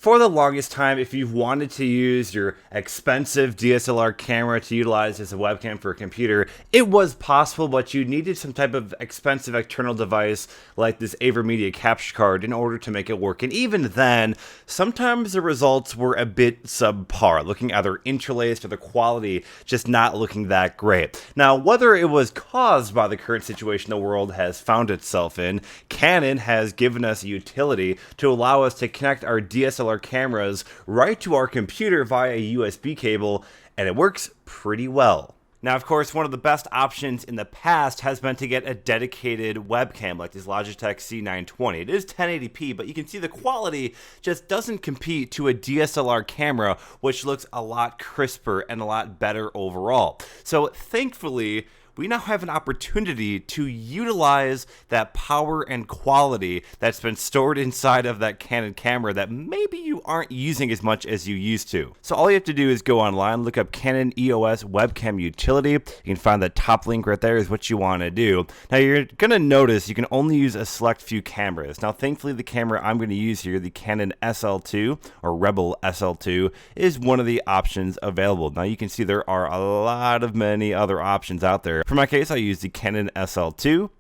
For the longest time, if you've wanted to use your expensive DSLR camera to utilize as a webcam for a computer, it was possible, but you needed some type of expensive external device like this AverMedia capture card in order to make it work. And even then, sometimes the results were a bit subpar, looking either interlaced or the quality just not looking that great. Now, whether it was caused by the current situation the world has found itself in, Canon has given us a utility to allow us to connect our DSLR cameras right to our computer via a USB cable, and it works pretty well. Now, of course, one of the best options in the past has been to get a dedicated webcam like this Logitech C920. It is 1080p, but you can see the quality just doesn't compete to a DSLR camera, which looks a lot crisper and a lot better overall. So thankfully, we now have an opportunity to utilize that power and quality that's been stored inside of that Canon camera that maybe you aren't using as much as you used to. So all you have to do is go online, look up Canon EOS webcam utility. You can find the top link right there is what you want to do. Now you're going to notice you can only use a select few cameras. Now thankfully the camera I'm going to use here, the Canon SL2 or Rebel SL2, is one of the options available. Now you can see there are a lot of many other options out there. For my case, I use the Canon SL2.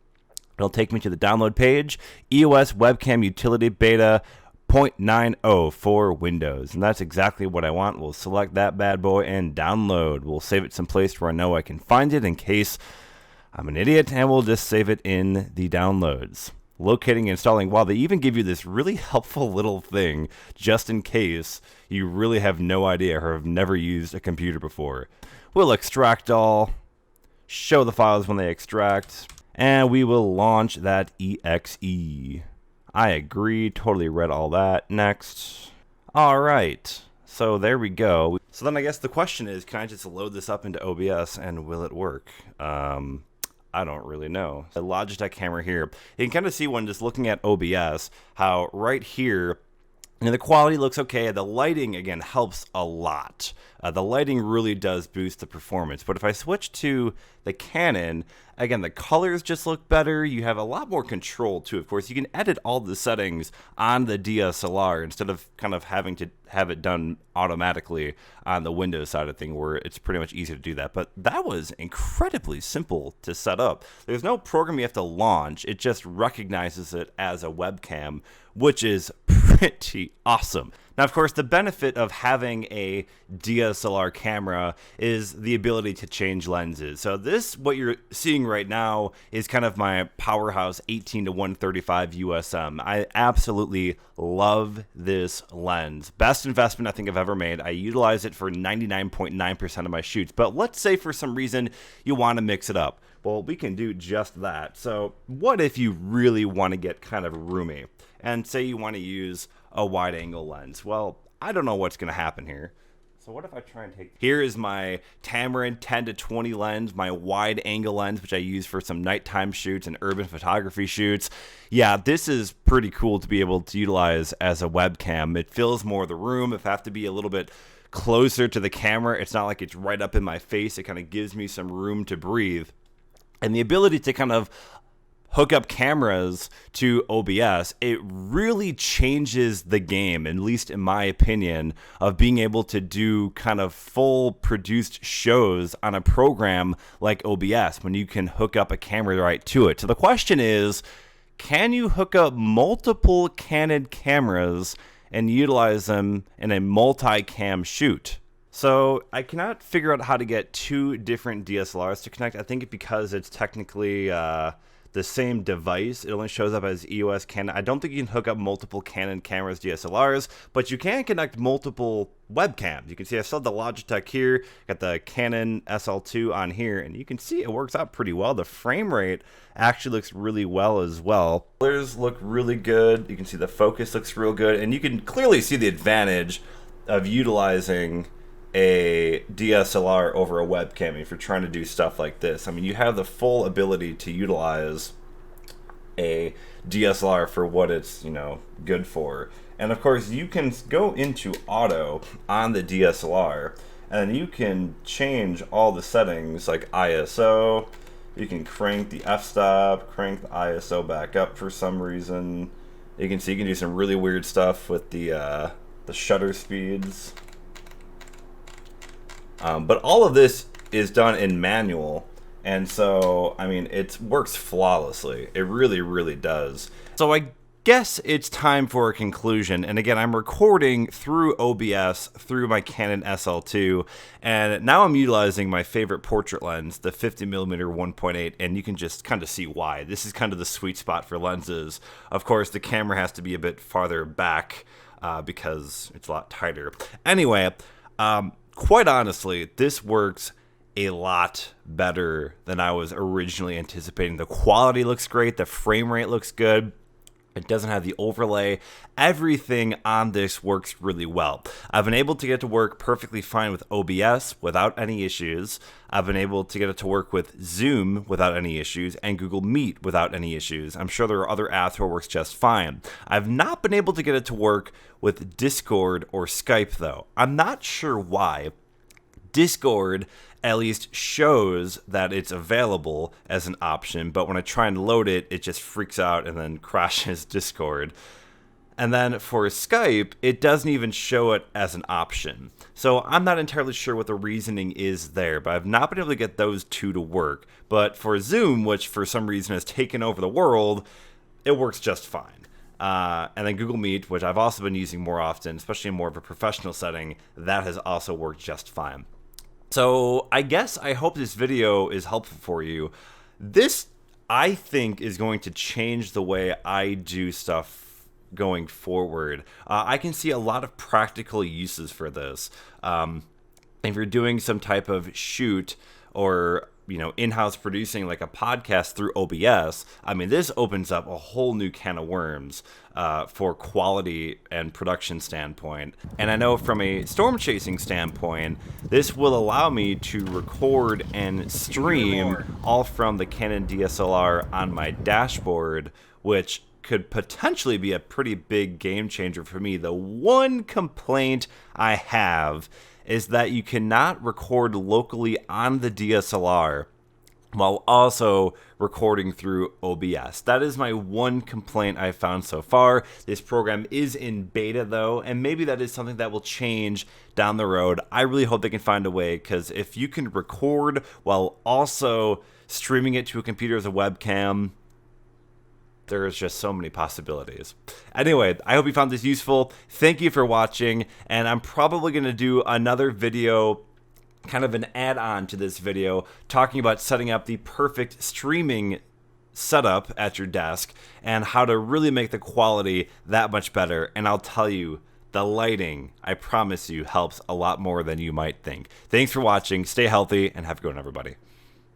It'll take me to the download page, EOS Webcam Utility Beta 0.90 for Windows. And that's exactly what I want. We'll select that bad boy and download. We'll save it someplace where I know I can find it in case I'm an idiot, and we'll just save it in the downloads. Locating and installing. Wow, they even give you this really helpful little thing just in case you really have no idea or have never used a computer before. We'll extract all, show the files when they extract, and we will launch that exe. I agree, totally read all that. Next. Alright, so there we go. So then I guess the question is, can I just load this up into OBS and will it work? I don't really know. The Logitech camera here, you can kind of see when just looking at OBS, how right here, and the quality looks okay. The lighting, again, helps a lot. The lighting really does boost the performance. But if I switch to the Canon, again, the colors just look better. You have a lot more control, too. Of course, you can edit all the settings on the DSLR instead of kind of having to have it done automatically on the Windows side of thing, where it's pretty much easy to do that. But that was incredibly simple to set up. There's no program you have to launch. It just recognizes it as a webcam, which is pretty awesome. Now, of course, the benefit of having a DSLR camera is the ability to change lenses. So this, what you're seeing right now, is kind of my powerhouse 18-135 USM. I absolutely love this lens. Best investment I think I've ever made. I utilize it for 99.9% of my shoots. But let's say for some reason you want to mix it up. Well, we can do just that. So what if you really want to get kind of roomy? And say you want to use a wide angle lens. Well, I don't know what's going to happen here. So what if I try and take... Here is my Tamron 10-20 lens, my wide angle lens, which I use for some nighttime shoots and urban photography shoots. Yeah, this is pretty cool to be able to utilize as a webcam. It fills more of the room. If I have to be a little bit closer to the camera, it's not like it's right up in my face. It kind of gives me some room to breathe. And the ability to kind of hook up cameras to OBS, it really changes the game, at least in my opinion, of being able to do kind of full produced shows on a program like OBS when you can hook up a camera right to it. So the question is, can you hook up multiple Canon cameras and utilize them in a multi-cam shoot? So I cannot figure out how to get two different DSLRs to connect. I think because it's technically the same device. It only shows up as EOS Canon. I don't think you can hook up multiple Canon cameras, DSLRs, but you can connect multiple webcams. You can see I still have the Logitech here, got the Canon SL2 on here, and you can see it works out pretty well. The frame rate actually looks really well as well. Colors look really good. You can see the focus looks real good, and you can clearly see the advantage of utilizing a DSLR over a webcam if you're trying to do stuff like this. I mean, you have the full ability to utilize a DSLR for what it's, good for. And of course, you can go into auto on the DSLR and you can change all the settings like ISO. You can crank the f-stop, crank the ISO back up for some reason. You can see you can do some really weird stuff with the the shutter speeds. But all of this is done in manual, and so, I mean, it works flawlessly. It really, really does. So I guess it's time for a conclusion. And again, I'm recording through OBS through my Canon SL2, and now I'm utilizing my favorite portrait lens, the 50mm 1.8, and you can just kind of see why. This is kind of the sweet spot for lenses. Of course, the camera has to be a bit farther back because it's a lot tighter. Anyway, quite honestly, this works a lot better than I was originally anticipating. The quality looks great. The frame rate looks good. It doesn't have the overlay. Everything on this works really well. I've been able to get it to work perfectly fine with OBS without any issues. I've been able to get it to work with Zoom without any issues and Google Meet without any issues. I'm sure there are other apps where it works just fine. I've not been able to get it to work with Discord or Skype though. I'm not sure why. Discord at least shows that it's available as an option, but when I try and load it, it just freaks out and then crashes Discord. And then for Skype, it doesn't even show it as an option. So I'm not entirely sure what the reasoning is there, but I've not been able to get those two to work. But for Zoom, which for some reason has taken over the world, it works just fine. And then Google Meet, which I've also been using more often, especially in more of a professional setting, that has also worked just fine. So I guess I hope this video is helpful for you. This, I think, is going to change the way I do stuff going forward. I can see a lot of practical uses for this. If you're doing some type of shoot or in-house producing like a podcast through OBS, I mean, this opens up a whole new can of worms for quality and production standpoint. And I know from a storm chasing standpoint, this will allow me to record and stream all from the Canon DSLR on my dashboard, which could potentially be a pretty big game changer for me. The one complaint I have is that you cannot record locally on the DSLR while also recording through OBS. That is my one complaint I've found so far. This program is in beta though, and maybe that is something that will change down the road. I really hope they can find a way, because if you can record while also streaming it to a computer as a webcam, there's just so many possibilities. Anyway, I hope you found this useful. Thank you for watching, and I'm probably going to do another video, kind of an add-on to this video, talking about setting up the perfect streaming setup at your desk and how to really make the quality that much better. And I'll tell you, the lighting, I promise you, helps a lot more than you might think. Thanks for watching. Stay healthy, and have a good one, everybody.